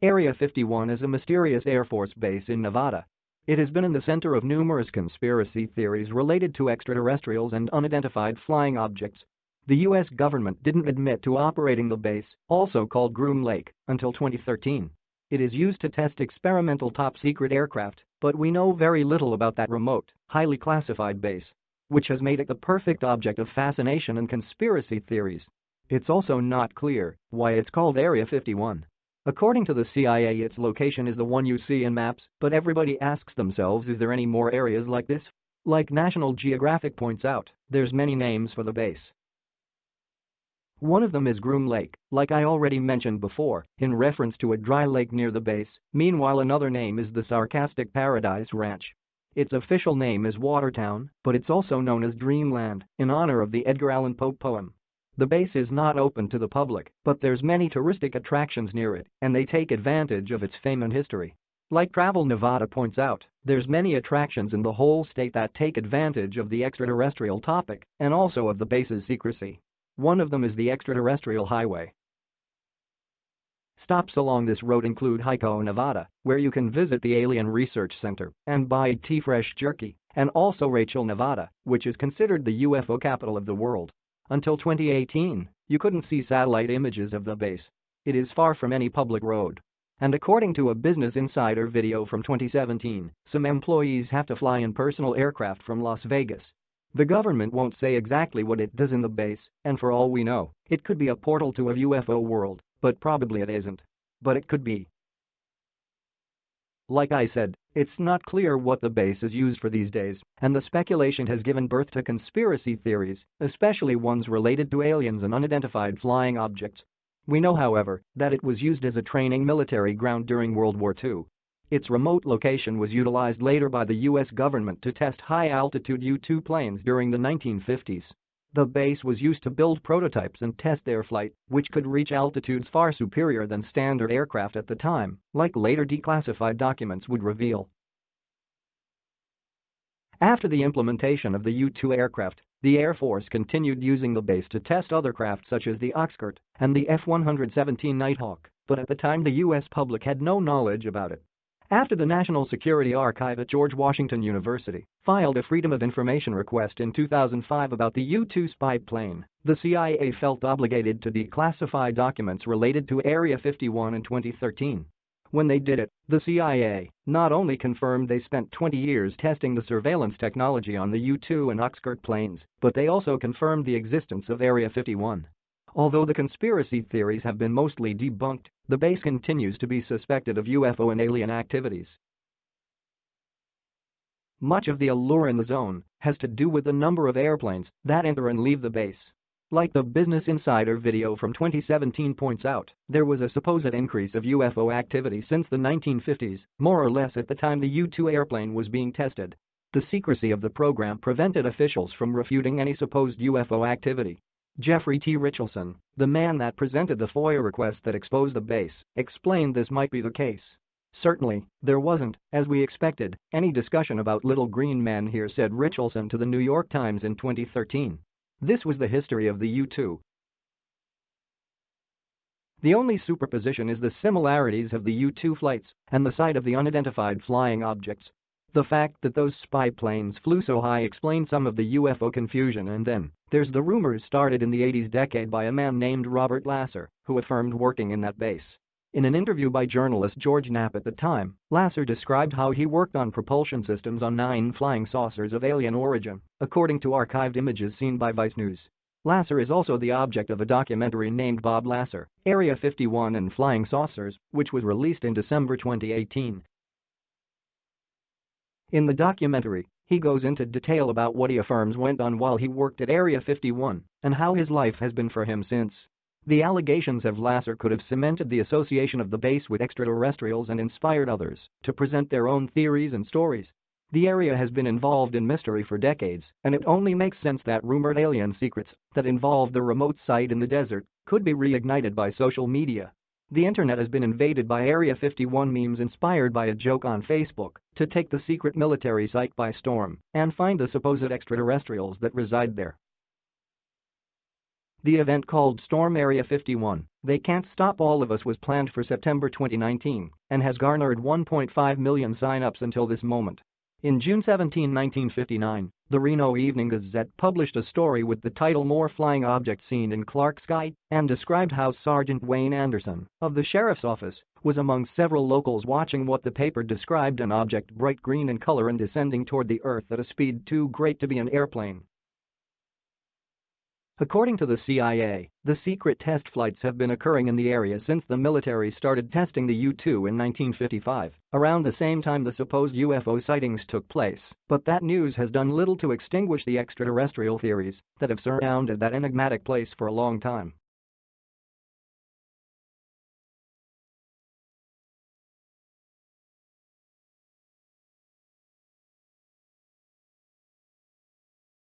Area 51 is a mysterious Air Force base in Nevada. It has been in the center of numerous conspiracy theories related to extraterrestrials and unidentified flying objects. The U.S. government didn't admit to operating the base, also called Groom Lake, until 2013. It is used to test experimental top-secret aircraft, but we know very little about that remote, highly classified base, which has made it the perfect object of fascination and conspiracy theories. It's also not clear why it's called Area 51. According to the CIA, its location is the one you see in maps, but everybody asks themselves, is there any more areas like this? Like National Geographic points out, there's many names for the base. One of them is Groom Lake, like I already mentioned before, in reference to a dry lake near the base. Meanwhile, another name is the sarcastic Paradise Ranch. Its official name is Watertown, but it's also known as Dreamland, in honor of the Edgar Allan Poe poem. The base is not open to the public, but there's many touristic attractions near it, and they take advantage of its fame and history. Like Travel Nevada points out, there's many attractions in the whole state that take advantage of the extraterrestrial topic, and also of the base's secrecy. One of them is the Extraterrestrial Highway. Stops along this road include Hyco, Nevada, where you can visit the Alien Research Center and buy T-Fresh jerky, and also Rachel, Nevada, which is considered the UFO capital of the world. Until 2018, you couldn't see satellite images of the base. It is far from any public road. And according to a Business Insider video from 2017, some employees have to fly in personal aircraft from Las Vegas. The government won't say exactly what it does in the base, and for all we know, it could be a portal to a UFO world, but probably it isn't. But it could be. Like I said, it's not clear what the base is used for these days, and the speculation has given birth to conspiracy theories, especially ones related to aliens and unidentified flying objects. We know, however, that it was used as a training military ground during World War II. Its remote location was utilized later by the U.S. government to test high-altitude U-2 planes during the 1950s. The base was used to build prototypes and test their flight, which could reach altitudes far superior than standard aircraft at the time, like later declassified documents would reveal. After the implementation of the U-2 aircraft, the Air Force continued using the base to test other craft such as the Oxskirt and the F-117 Nighthawk, but at the time the U.S. public had no knowledge about it. After the National Security Archive at George Washington University filed a Freedom of Information request in 2005 about the U-2 spy plane, the CIA felt obligated to declassify documents related to Area 51 in 2013. When they did it, the CIA not only confirmed they spent 20 years testing the surveillance technology on the U-2 and Oxskirt planes, but they also confirmed the existence of Area 51. Although the conspiracy theories have been mostly debunked, the base continues to be suspected of UFO and alien activities. Much of the allure in the zone has to do with the number of airplanes that enter and leave the base. Like the Business Insider video from 2017 points out, there was a supposed increase of UFO activity since the 1950s, more or less at the time the U-2 airplane was being tested. The secrecy of the program prevented officials from refuting any supposed UFO activity. Jeffrey T. Richardson, the man that presented the FOIA request that exposed the base, explained this might be the case. Certainly, there wasn't, as we expected, any discussion about little green men here, said Richardson to the New York Times in 2013. This was the history of the U-2. The only superposition is the similarities of the U-2 flights and the sight of the unidentified flying objects. The fact that those spy planes flew so high explained some of the UFO confusion, and then there's the rumors started in the 80s decade by a man named Robert Lasser, who affirmed working in that base. In an interview by journalist George Knapp at the time, Lasser described how he worked on propulsion systems on 9 flying saucers of alien origin, according to archived images seen by Vice News. Lasser is also the object of a documentary named Bob Lasser, Area 51 and Flying Saucers, which was released in December 2018. In the documentary, he goes into detail about what he affirms went on while he worked at Area 51 and how his life has been for him since. The allegations of Lasser could have cemented the association of the base with extraterrestrials and inspired others to present their own theories and stories. The area has been involved in mystery for decades, and it only makes sense that rumored alien secrets that involve the remote site in the desert could be reignited by social media. The internet has been invaded by Area 51 memes inspired by a joke on Facebook to take the secret military site by storm and find the supposed extraterrestrials that reside there. The event, called Storm Area 51, They Can't Stop All of Us, was planned for September 2019 and has garnered 1.5 million sign-ups until this moment. In June 17, 1959, the Reno Evening Gazette published a story with the title "More Flying Objects Seen in Clark Sky" and described how Sergeant Wayne Anderson of the sheriff's office was among several locals watching what the paper described an object bright green in color and descending toward the earth at a speed too great to be an airplane. According to the CIA, the secret test flights have been occurring in the area since the military started testing the U-2 in 1955, around the same time the supposed UFO sightings took place, but that news has done little to extinguish the extraterrestrial theories that have surrounded that enigmatic place for a long time.